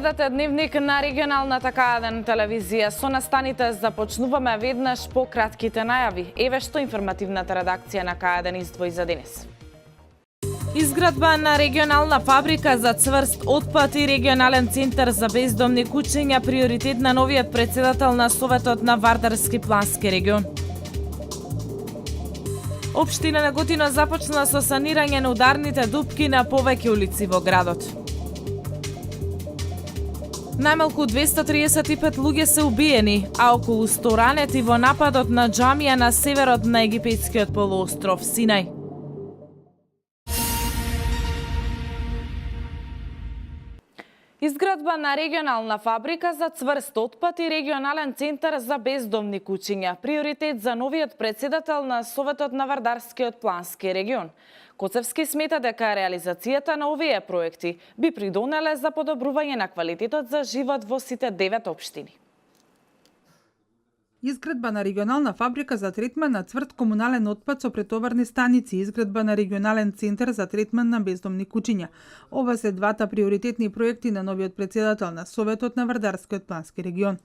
Гледате дневник на регионалната К1 телевизија. Со настаните започнуваме веднаш по кратките најави. Еве што информативната редакција на К1 издвои за денес. Изградба на регионална фабрика за цврст отпад и регионален центар за бездомни куќиња приоритет на новиот председател на Советот на Вардарски плански регион. Општина Неготино започна со санирање на ударните дупки на повеќе улици во градот. Најмалку 235 луѓе се убиени, а околу 100 ранети во нападот на џамија на северот на египетскиот полуостров Синај. Изградба на регионална фабрика за цврст отпад и регионален центар за бездомни куќиња приоритет за новиот председател на Советот на Вардарскиот плански регион. Коцевски смета дека реализацијата на овие проекти би придонеле за подобрување на квалитетот за живот во сите 9 општини. Изградба на регионална фабрика за третман на цврт комунален отпад со претоварни станици, изградба на регионален центар за третман на бездомни куќиња. Ова се двата приоритетни проекти на новиот председател на Советот на Вардарскиот плански регион.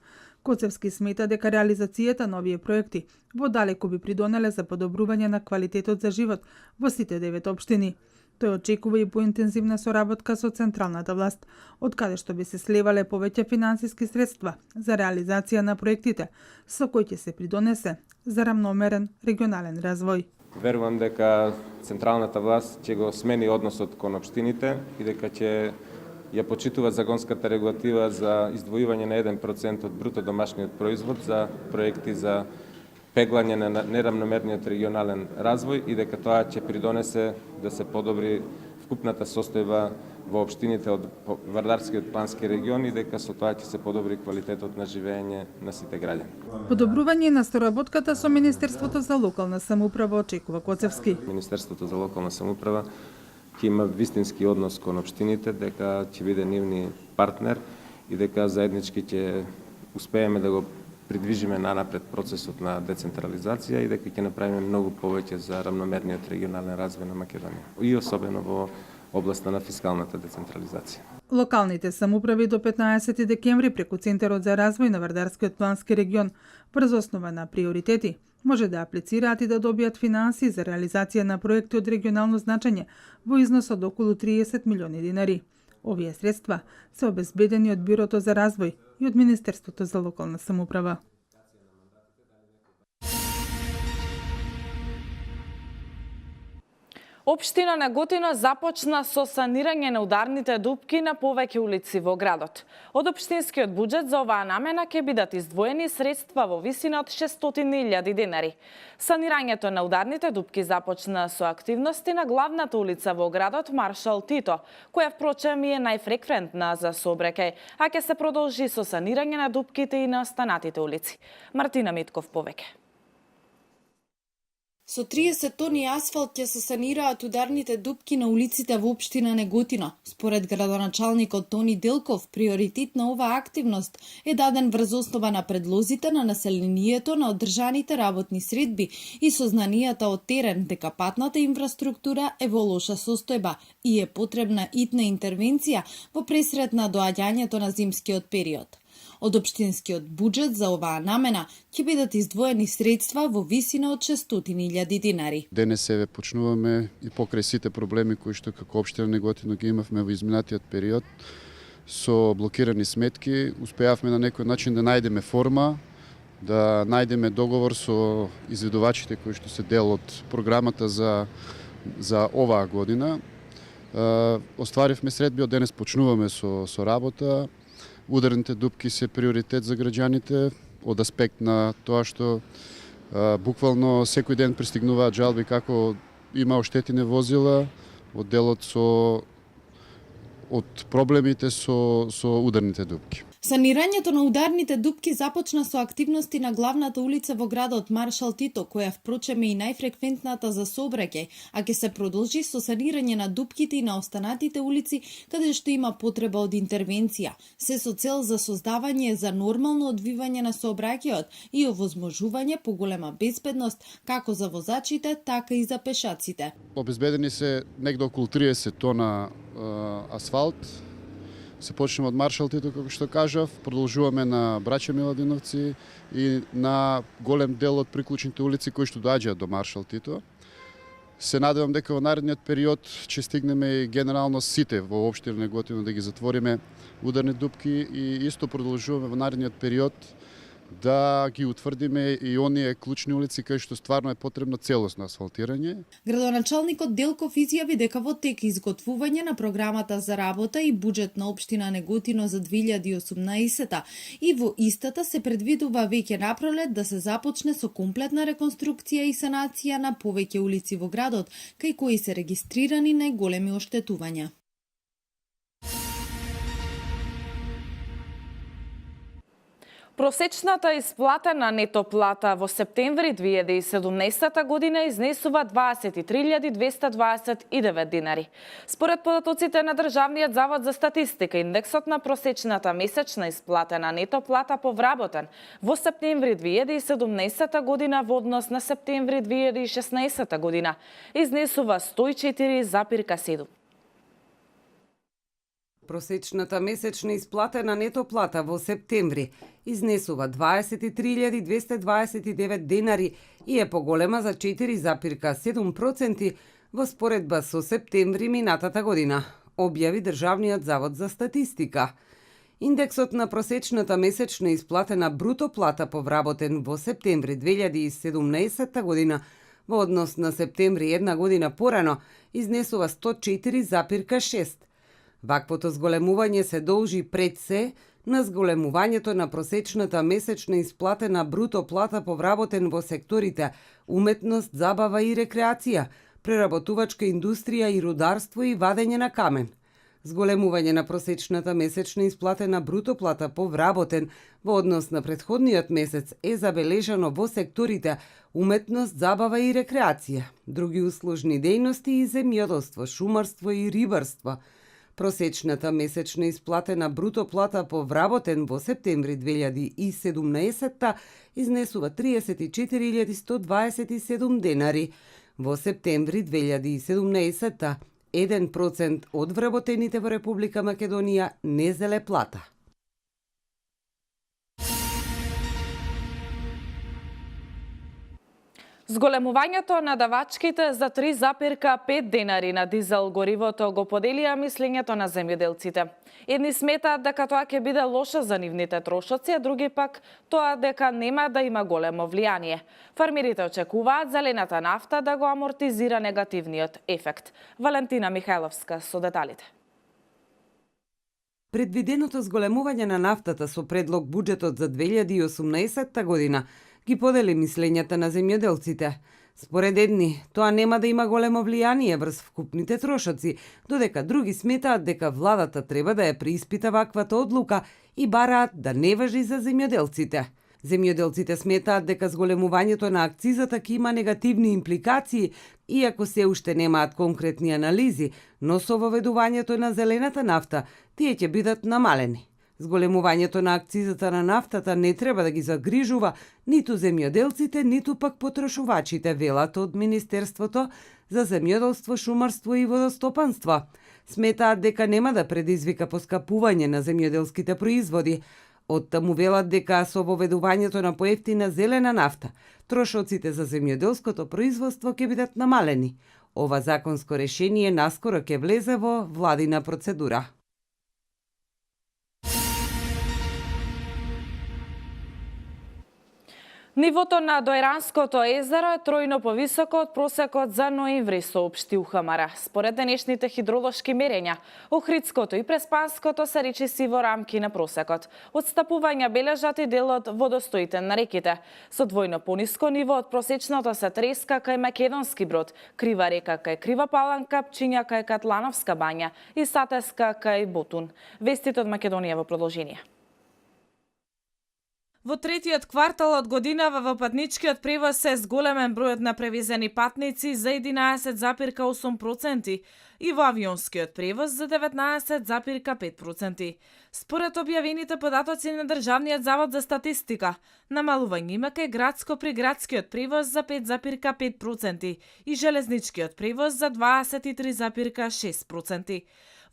Коцевски смета дека реализацијата на овие проекти во далеку би придонеле за подобрување на квалитетот за живот во сите 9 општини. Тој очекува и поинтензивна соработка со централната власт, од каде што би се слевале повеќе финансиски средства за реализација на проектите, со кои ќе се придонесе за рамномерен регионален развој. Верувам дека централната власт ќе го смени односот кон општините и дека ќе ја почитува законската регулатива за издвојување на 1% од бруто домашниот производ за проекти за пеглање на нерамномерниот регионален развој и дека тоа ќе придонесе да се подобри вкупната состојба во општините од Вардарскиот плански регион и дека со тоа ќе се подобри квалитетот на живење на сите граѓани. Подобрување на соработката со Министерството за локална самоуправа очекува Коцевски. Министерството за локална самоуправа ќе има вистински однос кон општините, дека ќе биде нивни партнер и дека заеднички ќе успееме да го придвижиме нанапред процесот на децентрализација и дека ќе направиме многу повеќе за рамномерниот регионален развој на Македонија и особено во областа на фискалната децентрализација. Локалните самоуправи до 15 декември преку Центарот за развој на Вардарскиот плански регион врз основа на приоритети може да аплицираат и да добијат финансии за реализација на проекти од регионално значење во износ од околу 30 милиони динари. Овие средства се обезбедени од Бирото за развој и од Министерството за локална самоуправа. Општина Неготино започна со санирање на ударните дупки на повеќе улици во градот. Од општинскиот буџет за оваа намена ќе бидат издвоени средства во висина од 600.000 динари. Санирањето на ударните дупки започна со активности на главната улица во градот Маршал Тито, која впрочем е најфреквентна за сообраќај, а ќе се продолжи со санирање на дупките и на останатите улици. Мартина Митков повеќе. Со 30 тони асфалт ќе се санираат ударните дупки на улиците во општина Неготино. Според градоначалникот Тони Делков, приоритет на оваа активност е даден врз основа на предлозите на населението на одржаните работни средби и сознанијата од терен дека патната инфраструктура е во лоша состојба и е потребна итна интервенција во пресред на доаѓањето на зимскиот период. Од општинскиот буџет за оваа намена ќе бидат издвоени средства во висина од 600.000 динари. Денес еве почнуваме и покрај сите проблеми кои што како општина Неготино ги имавме во изминатиот период со блокирани сметки, успеавме на некој начин да најдеме форма, да најдеме договор со изведувачите кои што се дел од програмата за оваа година. Остваривме средби, од денес почнуваме со работа. Ударните дупки се приоритет за граѓаните од аспект на тоа што буквално секој ден пристигнуваат жалби како има оштетени возила од делот од проблемите со ударните дупки. Санирањето на ударните дупки започна со активности на главната улица во градот Маршал Тито, која впрочем е и најфреквентната за сообраќај, а ќе се продолжи со санирање на дупките и на останатите улици каде што има потреба од интервенција, се со цел за создавање за нормално одвивање на сообраќајот и овозможување поголема безбедност како за возачите, така и за пешаците. Обезбедени се негде околу 30 тона асфалт, Се почнеме од Маршалтито, како што кажав, продолжуваме на Браќа Миладиновци и на голем дел од приклучните улици кои што доаѓаат до Маршалтито. Се надевам дека во наредниот период ќе стигнеме и генерално сите во општина Неготино да ги затвориме ударни дупки и исто продолжуваме во наредниот период да ги утврдиме и оние клучни улици кај што стварно е потребно целосно асфалтирање. Градоначалникот Делков изјави дека во тек изготвување на програмата за работа и буџет на општина Неготино за 2018 и во истата се предвидува веќе напролет да се започне со комплетна реконструкција и санација на повеќе улици во градот, кај кои се регистрирани најголеми оштетувања. Просечната исплатена нето плата во септември 2017 година изнесува 23.229 динари. Според податоците на Државниот завод за статистика, индексот на просечната месечна исплатена нето плата по вработен во септември 2017 година во однос на септември 2016 година изнесува 104,7. Просечната месечна исплатена нето плата во септември изнесува 23.229 денари и е поголема за 4,7% во споредба со септември минатата година, објави Државниот завод за статистика. Индексот на просечната месечна исплатена бруто плата по вработен во септември 2017 година во однос на септември една година порано изнесува 104,6. Ваквото зголемување се должи пред се на зголемувањето на просечната месечна исплатена бруто плата по вработен во секторите уметност, забава и рекреација, преработувачка индустрија и рударство и вадење на камен. Зголемување на просечната месечна исплатена бруто плата по вработен во однос на претходниот месец е забележано во секторите уметност, забава и рекреација, други услужни дејности и земјоделство, шумарство и рибарство. Просечната месечна исплатена бруто плата по вработен во септември 2017 изнесува 34.127 денари. Во септември 2017 1% од вработените во Република Македонија не зеле плата. Зголемувањето на давачките за 3,5 денари на дизел горивото го поделија мислењето на земјоделците. Едни сметаат дека тоа ќе биде лошо за нивните трошоци, а други пак тоа дека нема да има големо влијание. Фармерите очекуваат зелената нафта да го амортизира негативниот ефект. Валентина Михајловска со деталите. Предвиденото зголемување на нафтата со предлог буџетот за 2018 година ги подели мислењата на земјоделците. Според едни, тоа нема да има големо влијание врз вкупните трошоци, додека други сметаат дека владата треба да ја преиспита ваквата одлука и бараат да не важи за земјоделците. Земјоделците сметаат дека зголемувањето на акцизата ќе има негативни импликации, иако се уште немаат конкретни анализи, но со воведувањето на зелената нафта тие ќе бидат намалени. Зголемувањето на акцизата на нафтата не треба да ги загрижува ниту земјоделците, ниту пак потрошувачите, велат од Министерството за земјоделство, шумарство и водостопанство. Сметаат дека нема да предизвика поскапување на земјоделските производи. Оттаму велат дека со воведувањето на поевтина зелена нафта, трошоците за земјоделското производство ќе бидат намалени. Ова законско решение наскоро ќе влезе во владина процедура. Нивото на Дојранското езеро е тројно повисоко од просекот за ноември, соопшти УХМР. Според денешните хидролошки мерења, Охридското и Преспанското се речиси во рамки на просекот. Отстапувања бележат и делот водостоите на реките. Со двојно пониско ниво од просечното се Треска кај Македонски Брод, Крива река кај Крива Паланка, Пчиња кај Катлановска бања и Сатеска кај Ботун. Вестите од Македонија во продолжение. Во третиот квартал од годинава во патничкиот превоз се зголемен бројот на превезени патници за 11,8% и во авионскиот превоз за 19,5%. Според објавените податоци на Државниот завод за статистика, намалување има кај градско-приградскиот превоз за 5,5% и железничкиот превоз за 23,6%.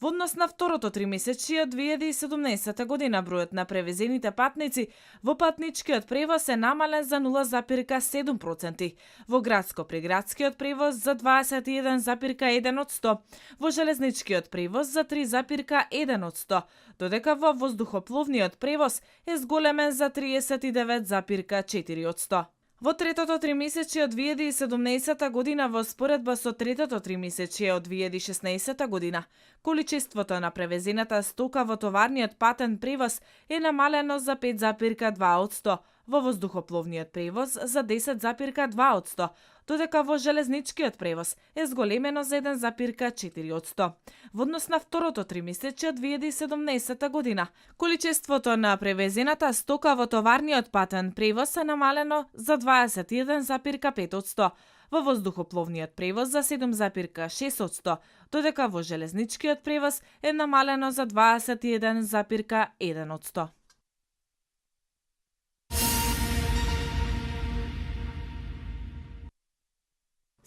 Во однос на второто тримесечие од 2017 година, бројот на превезените патници во патничкиот превоз е намален за 0,7%, во градско-приградскиот превоз за 21,1%, во железничкиот превоз за 3,1%, додека во воздухопловниот превоз е зголемен за 39,4%. Во третото тримесечие од 2017 година во споредба со третото тримесечие од 2016 година, количеството на превезената стока во товарниот патен превоз е намалено за 5,2%, во воздухопловниот превоз за 10,2%, додека во железничкиот превоз е зголемено за 1,4%. Во однос на второто тримесечие од 2017 година, количеството на превезената стока во товарниот патен превоз е намалено за 21,5%, во воздухопловниот превоз за 7,6%, додека во железничкиот превоз е намалено за 21,1%.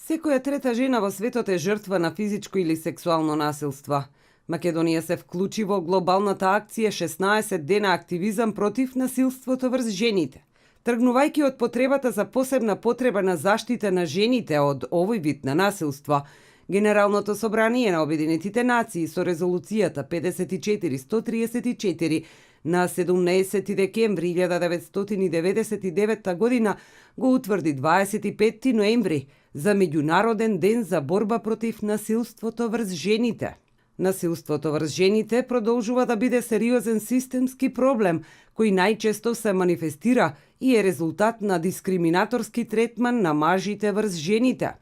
Секоја трета жена во светот е жртва на физичко или сексуално насилство. Македонија се вклучи во глобалната акција 16 дена активизам против насилството врз жените. Тргнувајќи од потребата за посебна потреба на заштита на жените од овој вид на насилство, Генералното собрание на Обединетите нации со резолуцијата 54-134 на 17 декември 1999 година го утврди 25 ноември за Меѓународен ден за борба против насилството врз жените. Насилството врз жените продолжува да биде сериозен системски проблем кој најчесто се манифестира и е резултат на дискриминаторски третман на мажите врз жените.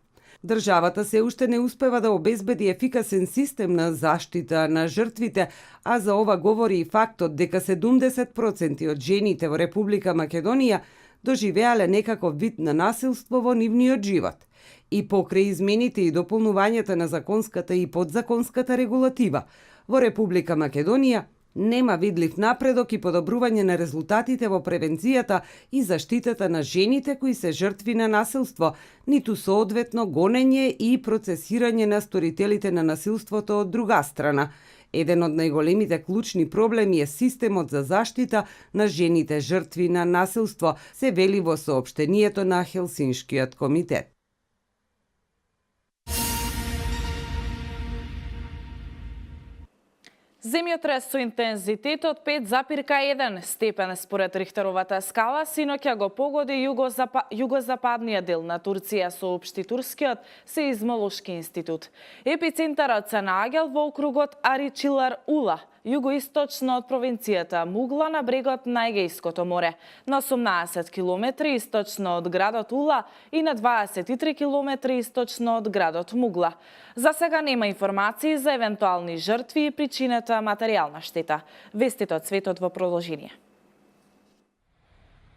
Државата се уште не успева да обезбеди ефикасен систем на заштита на жртвите, а за ова говори и фактот дека 70% од жените во Република Македонија доживеале некаков вид на насилство во нивниот живот. И покрај измените и дополнувањата на законската и подзаконската регулатива, во Република Македонија нема видлив напредок и подобрување на резултатите во превенцијата и заштитата на жените кои се жртви на насилство, ниту соодветно гонење и процесирање на сторителите на насилството од друга страна. Еден од најголемите клучни проблеми е системот за заштита на жените жртви на насилство, се вели во соопштението на Хелсиншкиот комитет. Земјотрес со интензитет од 5,1 степен според Рихтеровата скала синоќа го погоди југозападниот дел на Турција, соопшти турскиот сеизмолошки институт. Епицентарот се наоѓал во округот Аричилар Ула, југоисточно од провинцијата Мугла на брегот на Егејското море, на 18 км источно од градот Ула и на 23 км источно од градот Мугла. За сега нема информации за евентуални жртви и причината материјална штета. Вестите од светот во продолжение.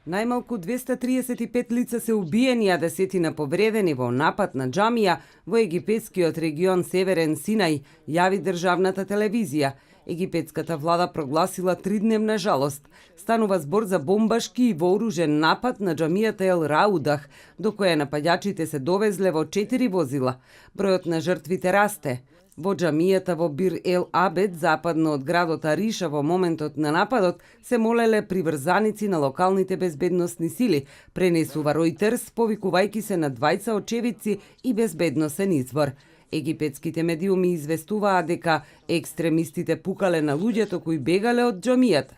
Најмалку 235 лица се убиени, а десетина повредени во напад на џамија во египетскиот регион Северен Синај, јави државната телевизија. Египетската влада прогласила 3-дневна жалост. Станува збор за бомбашки и вооружен напад на џамијата Ел Раудах, до која напаѓачите се довезле во 4 возила. Бројот на жртвите расте. Во џамијата во Бир Ел Абед, западно од градот Ариша, во моментот на нападот се молеле приврзаници на локалните безбедносни сили, пренесува Ројтерс, повикувајќи се на двајца очевидци и безбедносен извор. Египетските медиуми известуваа дека екстремистите пукале на луѓето кои бегале од џамијата.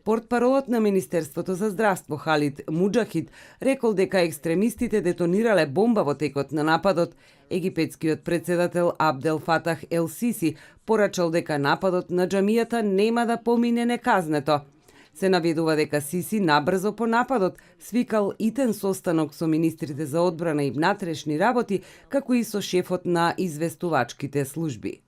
Портпаролот на Министерството за здравство Халид Муџахид рекол дека екстремистите детонирале бомба во текот на нападот. Египетскиот председател Абдел Фатах Ел Сиси порачал дека нападот на џамијата нема да помине неказнето. Се наведува дека Сиси набрзо по нападот свикал итен состанок со министрите за одбрана и внатрешни работи, како и со шефот на известувачките служби.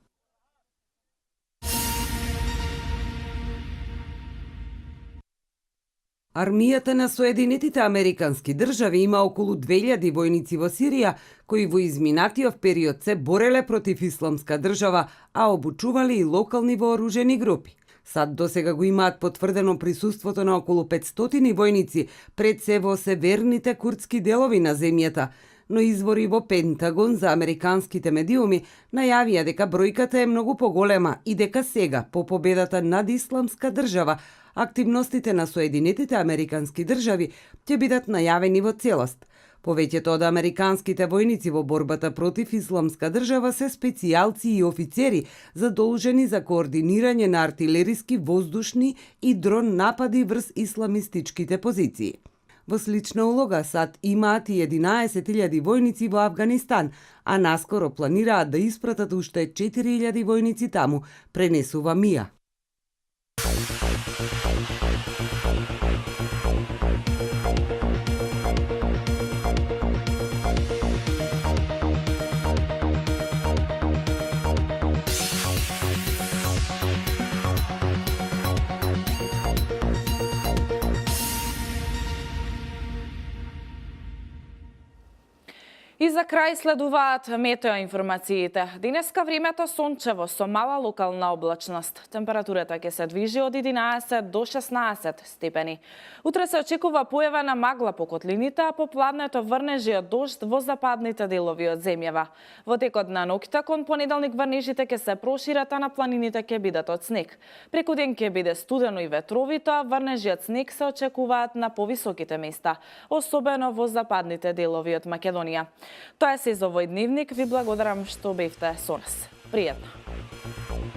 Армијата на Соединетите Американски држави има околу 2000 војници во Сирија, кои во изминатиот период се бореле против исламска држава, а обучувале и локални вооружени групи. САД досега го имаат потврдено присуството на околу 500 војници пред се во северните курдски делови на земјата, но извори во Пентагон за американските медиуми најавија дека бројката е многу поголема и дека сега, по победата над Исламска држава, активностите на Соединетите американски држави ќе бидат најавени во целост. Повеќето од американските војници во борбата против Исламска држава се специјалци и офицери задолжени за координирање на артилериски, воздушни и дрон напади врз исламистичките позиции. Во слична улога САД имаат и 11.000 војници во Авганистан, а наскоро планираат да испратат уште 4.000 војници таму, пренесува МИА. И за крај следуваат метеоинформациите. Денеска времето сончево со мала локална облачност. Температурата ќе се движи од 11 до 16 степени. Утре се очекува појава на магла по котлините, а по пладнето врнежи од дожд во западните делови од земјава. Во текот на ноќта кон понеделник врнежите ќе се прошират, а на планините ќе бидат од снег. Преку ден ќе биде студено и ветровито, а врнежи од снег се очекуваат на повисоките места, особено во западните делови од Македонија. Тоа е се за овој дневник. Ви благодарам што бевте со нас. Пријатно!